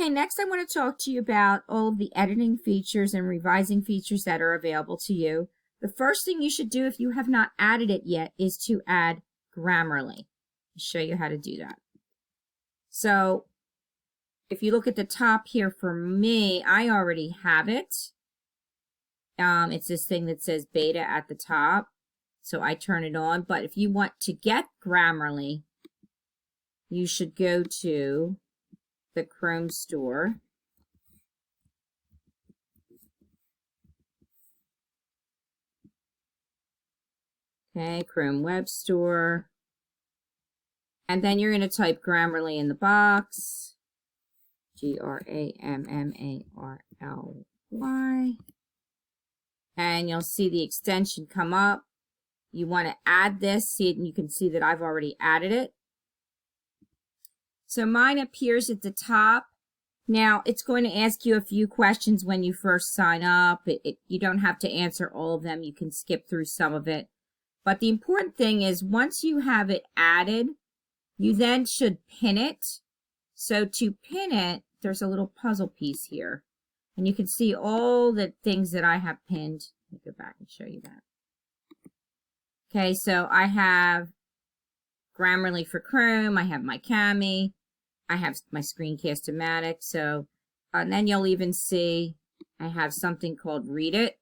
Okay, next I want to talk to you about all of the editing features and revising features that are available to you. The first thing you should do if you have not added it yet is to add Grammarly. I'll show you how to do that. So if you look at the top here for me, I already have it. It's this thing that says beta at the top. So I turn it on. But if you want to get Grammarly, you should go to the Chrome store. Okay, Chrome Web Store. And then you're going to type Grammarly in the box. Grammarly. And you'll see the extension come up. You want to add this. See it, and you can see that I've already added it. So mine appears at the top. Now, it's going to ask you a few questions when you first sign up. You don't have to answer all of them. You can skip through some of it. But the important thing is once you have it added, you then should pin it. So to pin it, there's a little puzzle piece here. And you can see all the things that I have pinned. Let me go back and show you that. Okay, so I have Grammarly for Chrome. I have my Cami. I have my Screencast-O-Matic. So, and then you'll even see I have something called Read It.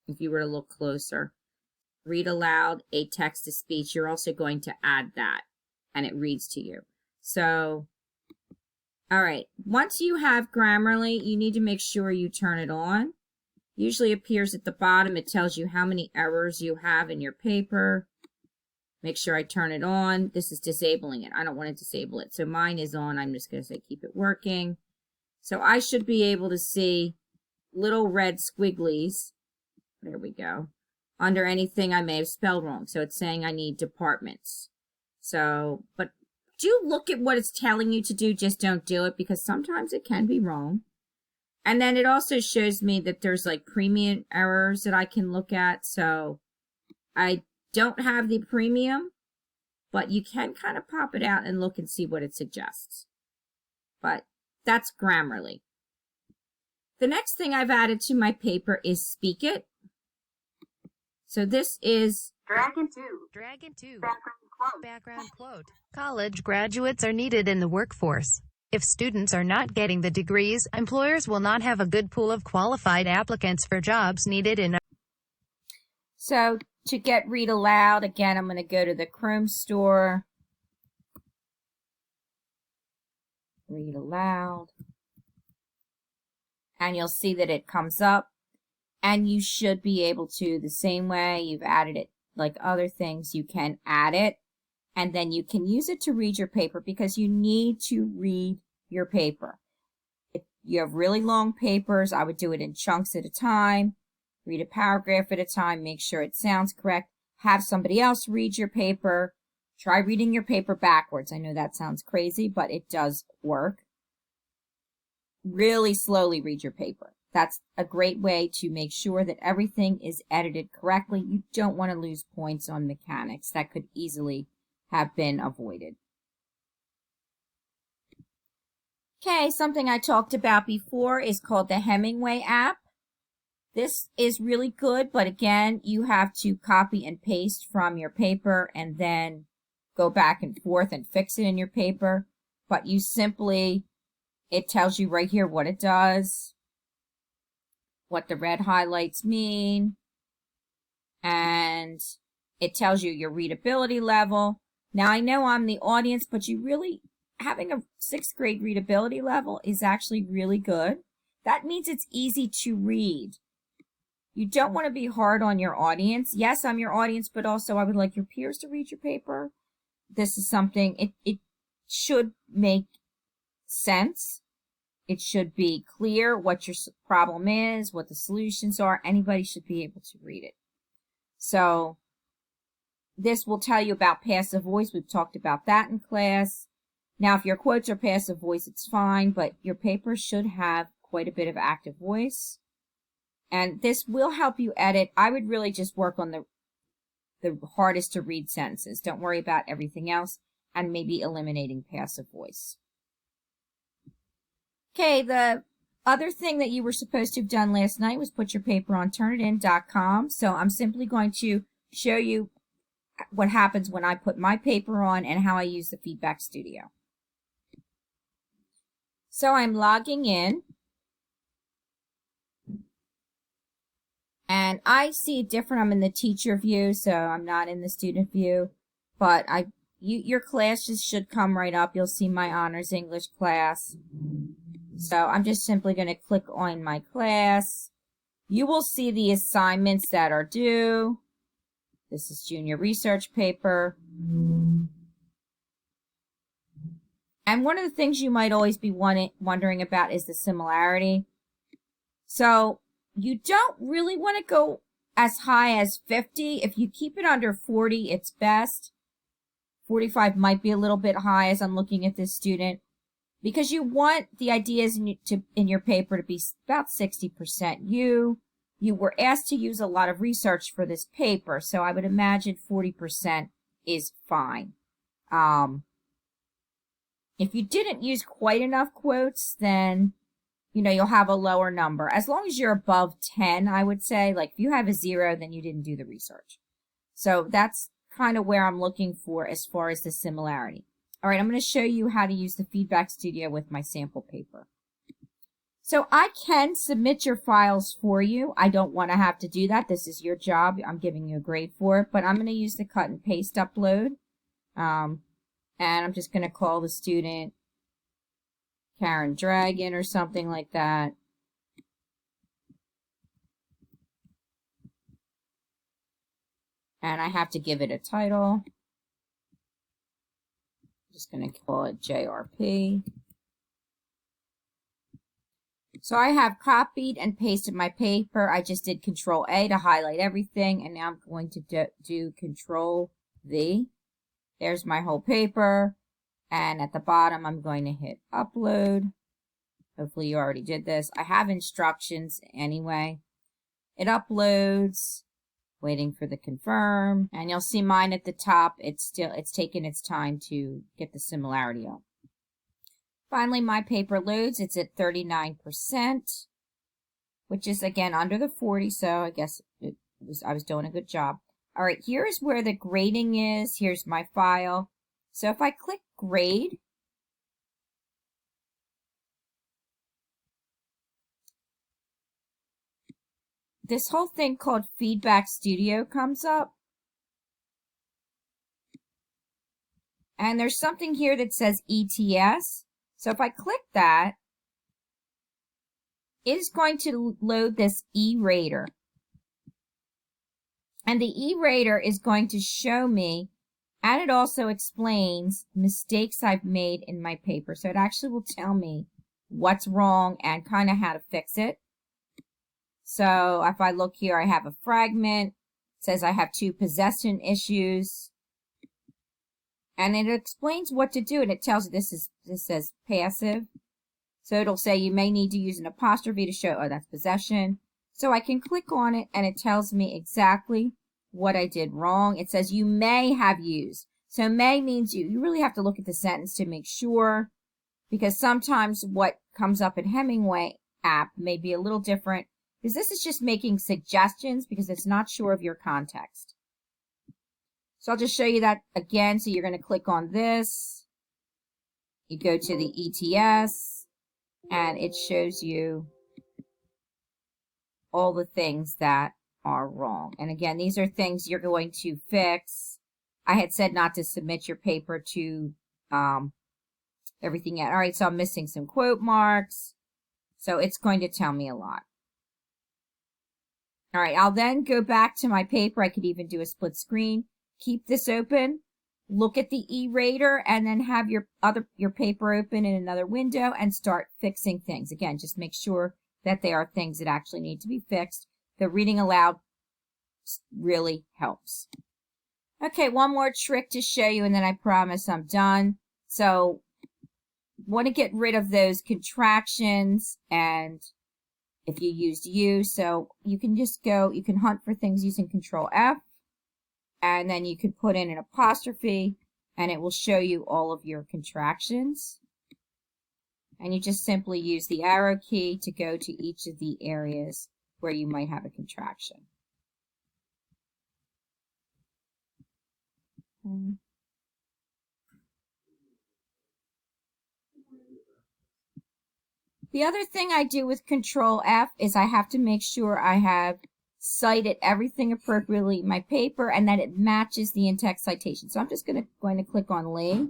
If you were to look closer. Read aloud, a text-to-speech. You're also going to add that, and it reads to you. So, all right. Once you have Grammarly, you need to make sure you turn it on. Usually appears at the bottom. It tells you how many errors you have in your paper. Make sure I turn it on. This is disabling it. I don't want to disable it. So mine is on. I'm just going to say keep it working. So I should be able to see little red squigglies. There we go. Under anything I may have spelled wrong. So it's saying I need departments. So, but do look at what it's telling you to do. Just don't do it because sometimes it can be wrong. And then it also shows me that there's like premium errors that I can look at. So I don't have the premium, but you can kind of pop it out and look and see what it suggests. But that's Grammarly. The next thing I've added to my paper is Speak It. So this is Dragon 2. Background quote. College graduates are needed in the workforce. If students are not getting the degrees, employers will not have a good pool of qualified applicants for jobs needed in. So to get Read Aloud, again, I'm going to go to the Chrome store. Read Aloud. And you'll see that it comes up. And you should be able to, the same way you've added it like other things, you can add it. And then you can use it to read your paper because you need to read your paper. If you have really long papers, I would do it in chunks at a time. Read a paragraph at a time. Make sure it sounds correct. Have somebody else read your paper. Try reading your paper backwards. I know that sounds crazy, but it does work. Really slowly read your paper. That's a great way to make sure that everything is edited correctly. You don't want to lose points on mechanics. That could easily have been avoided. Okay, something I talked about before is called the Hemingway app. This is really good, but again, you have to copy and paste from your paper and then go back and forth and fix it in your paper. But you simply, it tells you right here what it does, what the red highlights mean, and it tells you your readability level. Now, I know I'm the audience, but you really, having a 6th grade readability level is actually really good. That means it's easy to read. You don't want to be hard on your audience. Yes, I'm your audience, but also I would like your peers to read your paper. This is something, it should make sense. It should be clear what your problem is, what the solutions are. Anybody should be able to read it. So this will tell you about passive voice. We've talked about that in class. Now, if your quotes are passive voice, it's fine, but your paper should have quite a bit of active voice. And this will help you edit. I would really just work on the hardest to read sentences. Don't worry about everything else, and maybe eliminating passive voice. Okay, the other thing that you were supposed to have done last night was put your paper on Turnitin.com. So I'm simply going to show you what happens when I put my paper on and how I use the Feedback Studio. So I'm logging in. And I see it different. I'm in the teacher view, so I'm not in the student view. But your classes should come right up. You'll see my honors English class. So I'm just simply going to click on my class. You will see the assignments that are due. This is junior research paper. And one of the things you might always be wondering about is the similarity. So you don't really want to go as high as 50. If you keep it under 40, it's best. 45 might be a little bit high as I'm looking at this student, because you want the ideas in your paper to be about 60%. You were asked to use a lot of research for this paper, so I would imagine 40% is fine. If you didn't use quite enough quotes, then you'll have a lower number. As long as you're above 10, I would say. Like if you have a 0, then you didn't do the research. So that's kind of where I'm looking for as far as the similarity. All right, I'm going to show you how to use the Feedback Studio with my sample paper. So I can submit your files for you. I don't want to have to do that. This is your job. I'm giving you a grade for it, but I'm going to use the cut and paste upload. And I'm just going to call the student Karen Dragon or something like that. And I have to give it a title. I'm just going to call it JRP. So I have copied and pasted my paper. I just did Control A to highlight everything, and now I'm going to do Control V. There's my whole paper. And at the bottom, I'm going to hit upload. Hopefully you already did this. I have instructions anyway. It uploads, waiting for the confirm. And you'll see mine at the top. It's taking its time to get the similarity up. Finally, my paper loads. It's at 39%, which is again under the 40. So I guess I was doing a good job. All right, here's where the grading is. Here's my file. So if I click grade, this whole thing called Feedback Studio comes up. And there's something here that says ETS. So if I click that, it is going to load this E-Rater. And the E-Rater is going to show me, and it also explains mistakes I've made in my paper. So it actually will tell me what's wrong and kind of how to fix it. So if I look here, I have a fragment. It says I have 2 possession issues. And it explains what to do, and it tells you this says passive. So it'll say you may need to use an apostrophe to show, oh, that's possession. So I can click on it, and it tells me exactly what I did wrong. It says you may have used. So may means you really have to look at the sentence to make sure, because sometimes what comes up in Hemingway app may be a little different, because this is just making suggestions because it's not sure of your context. So I'll just show you that again. So you're going to click on this. You go to the ETS, and it shows you all the things that are wrong. And again, these are things you're going to fix. I had said not to submit your paper to everything yet. All right, so I'm missing some quote marks. So it's going to tell me a lot. All right, I'll then go back to my paper. I could even do a split screen. Keep this open, look at the E-Rater, and then have your paper open in another window and start fixing things. Again, just make sure that they are things that actually need to be fixed. The reading aloud really helps. Okay, one more trick to show you, and then I promise I'm done. So, want to get rid of those contractions, and if you used you, so you can just go, you can hunt for things using Control F. And then you can put in an apostrophe, and it will show you all of your contractions. And you just simply use the arrow key to go to each of the areas where you might have a contraction. The other thing I do with Control F is I have to make sure I have cited everything appropriately in my paper and that it matches the in-text citation. So I'm just going to click on Lee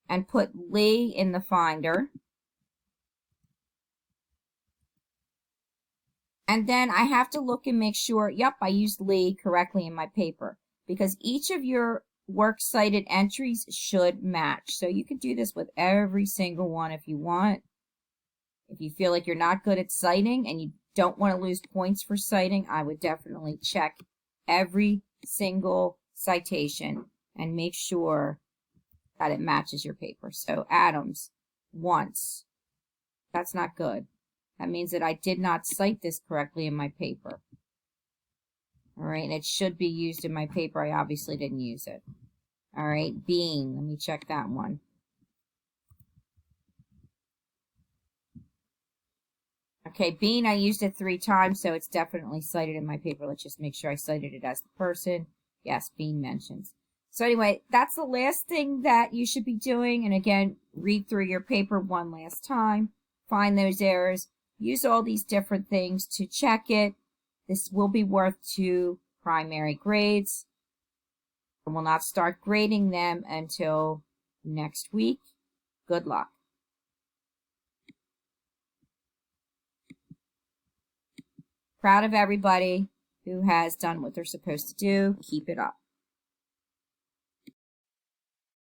and put Lee in the Finder. And then I have to look and make sure, yep, I used Lee correctly in my paper, because each of your works cited entries should match. So you can do this with every single one if you want. If you feel like you're not good at citing and you don't want to lose points for citing, I would definitely check every single citation and make sure that it matches your paper. So Adams, once. That's not good. That means that I did not cite this correctly in my paper. All right, and it should be used in my paper. I obviously didn't use it. All right, Bean. Let me check that one. Okay, Bean, I used it 3 times, so it's definitely cited in my paper. Let's just make sure I cited it as the person. Yes, Bean mentions. So anyway, that's the last thing that you should be doing. And again, read through your paper one last time. Find those errors. Use all these different things to check it. This will be worth 2 primary grades. And we'll not start grading them until next week. Good luck. Proud of everybody who has done what they're supposed to do. Keep it up.